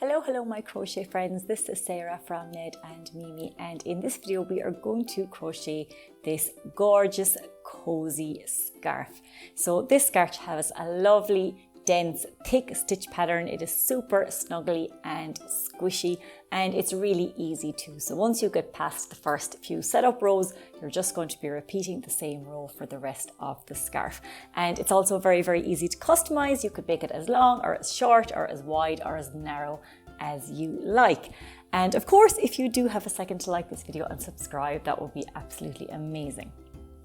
Hello my crochet friends, this is Sarah from Ned and Mimi, and in this video we are going to crochet this gorgeous cozy scarf. So this scarf has a lovely dense thick stitch pattern. It is super snuggly and squishy, and it's really easy too. So once you get past the first few setup rows, you're just going to be repeating the same row for the rest of the scarf. And it's also very easy to customize. You could make it as long or as short or as wide or as narrow as you like. And of course, if you do have a second to like this video and subscribe, that would be absolutely amazing.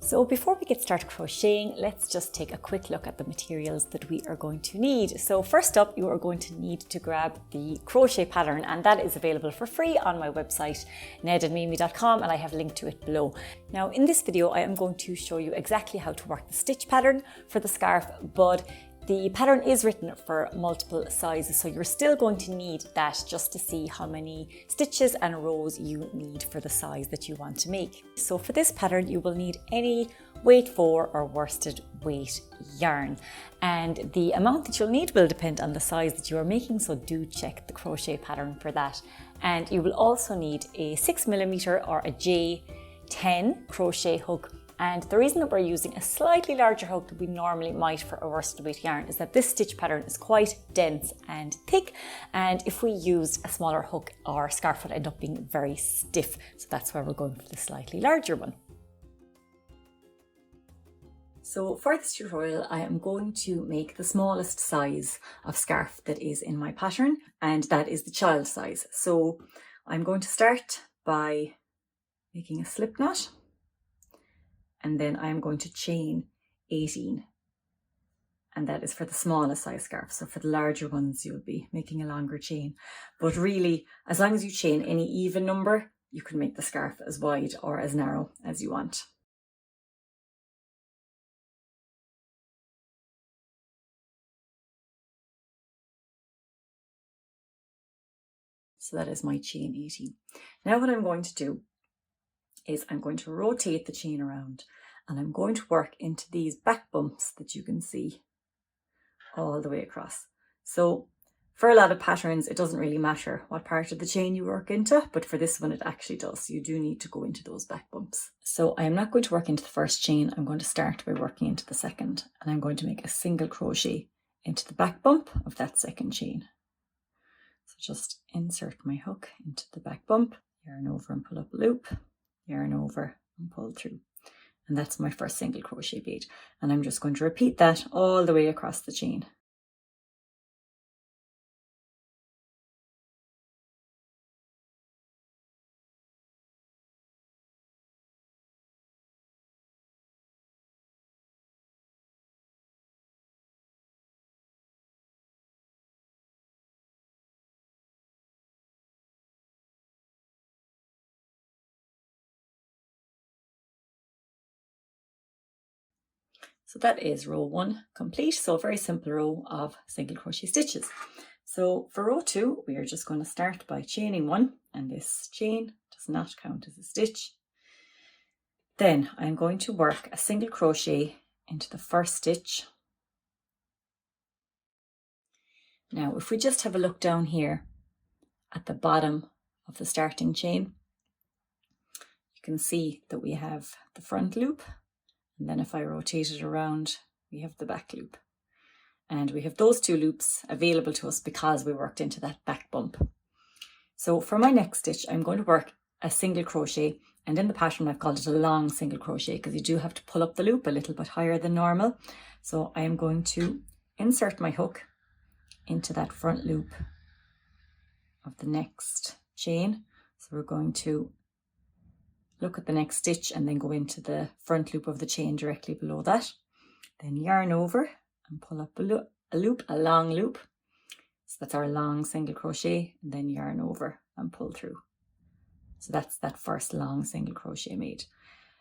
So before we get started crocheting, let's just take a quick look at the materials that we are going to need. So first up, you are going to need to grab the crochet pattern, and that is available for free on my website nedandmimi.com, and I have linked to it below. Now in this video, I am going to show you exactly how to work the stitch pattern for the scarf, but the pattern is written for multiple sizes, so you're still going to need that just to see how many stitches and rows you need for the size that you want to make. So for this pattern, you will need any weight 4 or worsted weight yarn, and the amount that you'll need will depend on the size that you are making, so do check the crochet pattern for that. And you will also need a 6mm or a J10 crochet hook. And the reason that we're using a slightly larger hook than we normally might for a worsted weight yarn is that this stitch pattern is quite dense and thick, and if we used a smaller hook, our scarf would end up being very stiff. So that's why we're going for the slightly larger one. So for this tutorial, I am going to make the smallest size of scarf that is in my pattern, and that is the child size. So I'm going to start by making a slip knot, and then I'm going to chain 18, and that is for the smallest size scarf. So for the larger ones, you'll be making a longer chain, but really, as long as you chain any even number, you can make the scarf as wide or as narrow as you want. So that is my chain 18. Now what I'm going to do is I'm going to rotate the chain around, and I'm going to work into these back bumps that you can see all the way across. So for a lot of patterns, it doesn't really matter what part of the chain you work into, but for this one it actually does. You do need to go into those back bumps. So I am not going to work into the first chain. I'm going to start by working into the second, and I'm going to make a single crochet into the back bump of that second chain. So just insert my hook into the back bump, yarn over and pull up a loop, yarn over and pull through, and that's my first single crochet bead, and I'm just going to repeat that all the way across the chain. So that is row 1 complete. So a very simple row of single crochet stitches. So for row 2, we are just going to start by chaining 1, and this chain does not count as a stitch. Then I'm going to work a single crochet into the first stitch. Now if we just have a look down here at the bottom of the starting chain, you can see that we have the front loop, and then if I rotate it around, we have the back loop. And we have those two loops available to us because we worked into that back bump. So for my next stitch, I'm going to work a single crochet, and in the pattern I've called it a long single crochet because you do have to pull up the loop a little bit higher than normal. So I am going to insert my hook into that front loop of the next chain. So we're going to look at the next stitch and then go into the front loop of the chain directly below that. Then yarn over and pull up a long loop. So that's our long single crochet, and then yarn over and pull through. So that's that first long single crochet made.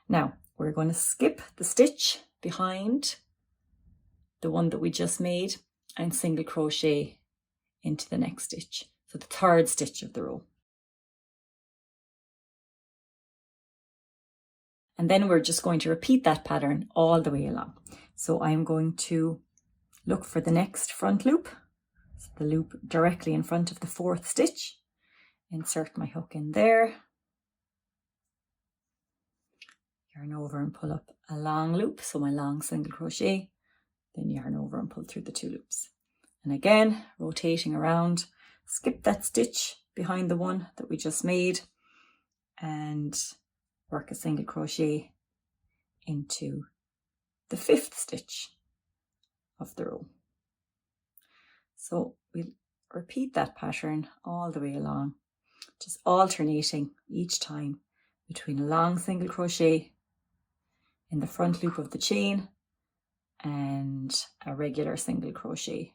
Now we're going to skip the stitch behind the one that we just made and single crochet into the next stitch. So the third stitch of the row. And then we're just going to repeat that pattern all the way along. So I'm going to look for the next front loop. So the loop directly in front of the 4th stitch. Insert my hook in there, yarn over and pull up a long loop, so my long single crochet, then yarn over and pull through the 2 loops. And again, rotating around, skip that stitch behind the one that we just made and work a single crochet into the 5th stitch of the row. So we'll repeat that pattern all the way along, just alternating each time between a long single crochet in the front loop of the chain and a regular single crochet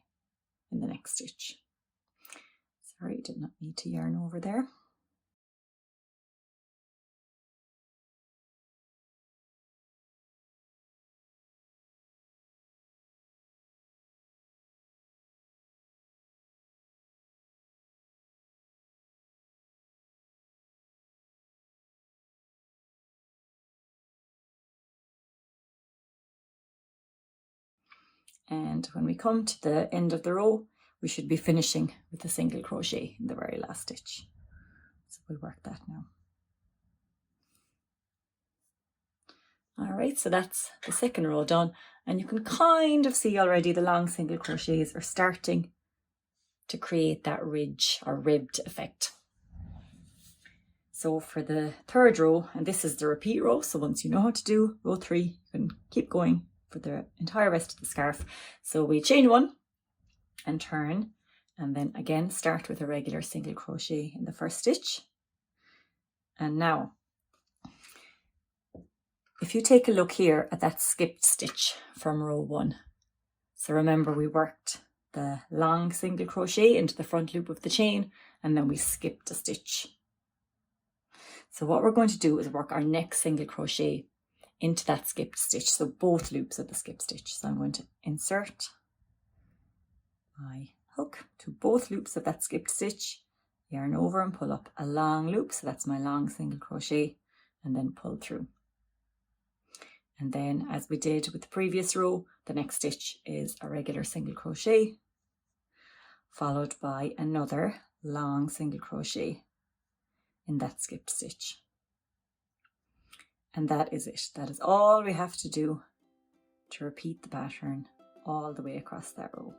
in the next stitch. Sorry, did not need to yarn over there. And when we come to the end of the row, we should be finishing with a single crochet in the very last stitch. So we'll work that now. All right, so that's the 2nd row done. And you can kind of see already the long single crochets are starting to create that ridge or ribbed effect. So for the 3rd row, and this is the repeat row, so once you know how to do row 3, you can keep going for the entire rest of the scarf. So we chain 1 and turn, and then again start with a regular single crochet in the 1st stitch. And now, if you take a look here at that skipped stitch from row 1, so remember we worked the long single crochet into the front loop of the chain, and then we skipped a stitch. So what we're going to do is work our next single crochet into that skipped stitch, so both loops of the skipped stitch. So I'm going to insert my hook to both loops of that skipped stitch, yarn over and pull up a long loop, so that's my long single crochet, and then pull through. And then, as we did with the previous row, the next stitch is a regular single crochet, followed by another long single crochet in that skipped stitch. And that is it. That is all we have to do to repeat the pattern all the way across that row.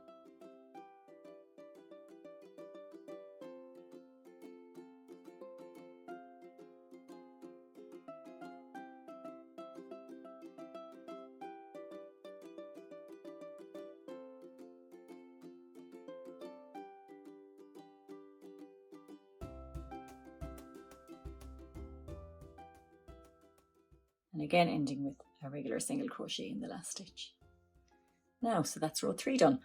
And again ending with a regular single crochet in the last stitch. Now, so that's row 3 done.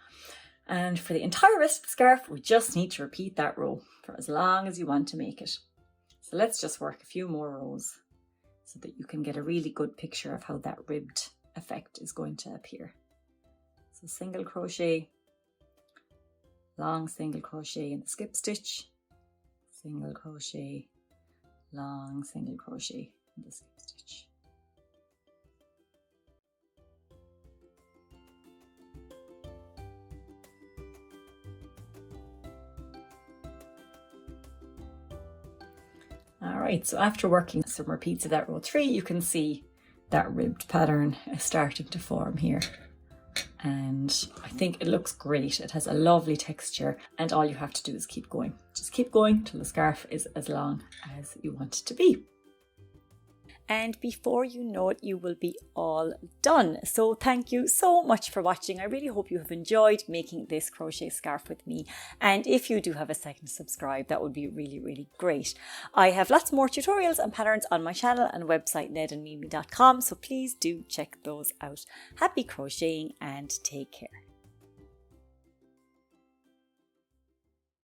And for the entire rest of the scarf, we just need to repeat that row for as long as you want to make it. So let's just work a few more rows so that you can get a really good picture of how that ribbed effect is going to appear. So single crochet, long single crochet in the skip stitch, single crochet, long single crochet in the skip stitch. Alright, so after working some repeats of that row 3, you can see that ribbed pattern is starting to form here. And I think it looks great. It has a lovely texture, and all you have to do is keep going. Just keep going till the scarf is as long as you want it to be. And before you know it, you will be all done. So thank you so much for watching. I really hope you have enjoyed making this crochet scarf with me. And if you do have a second to subscribe, that would be really, really great. I have lots more tutorials and patterns on my channel and website nedandmimi.com. So please do check those out. Happy crocheting and take care.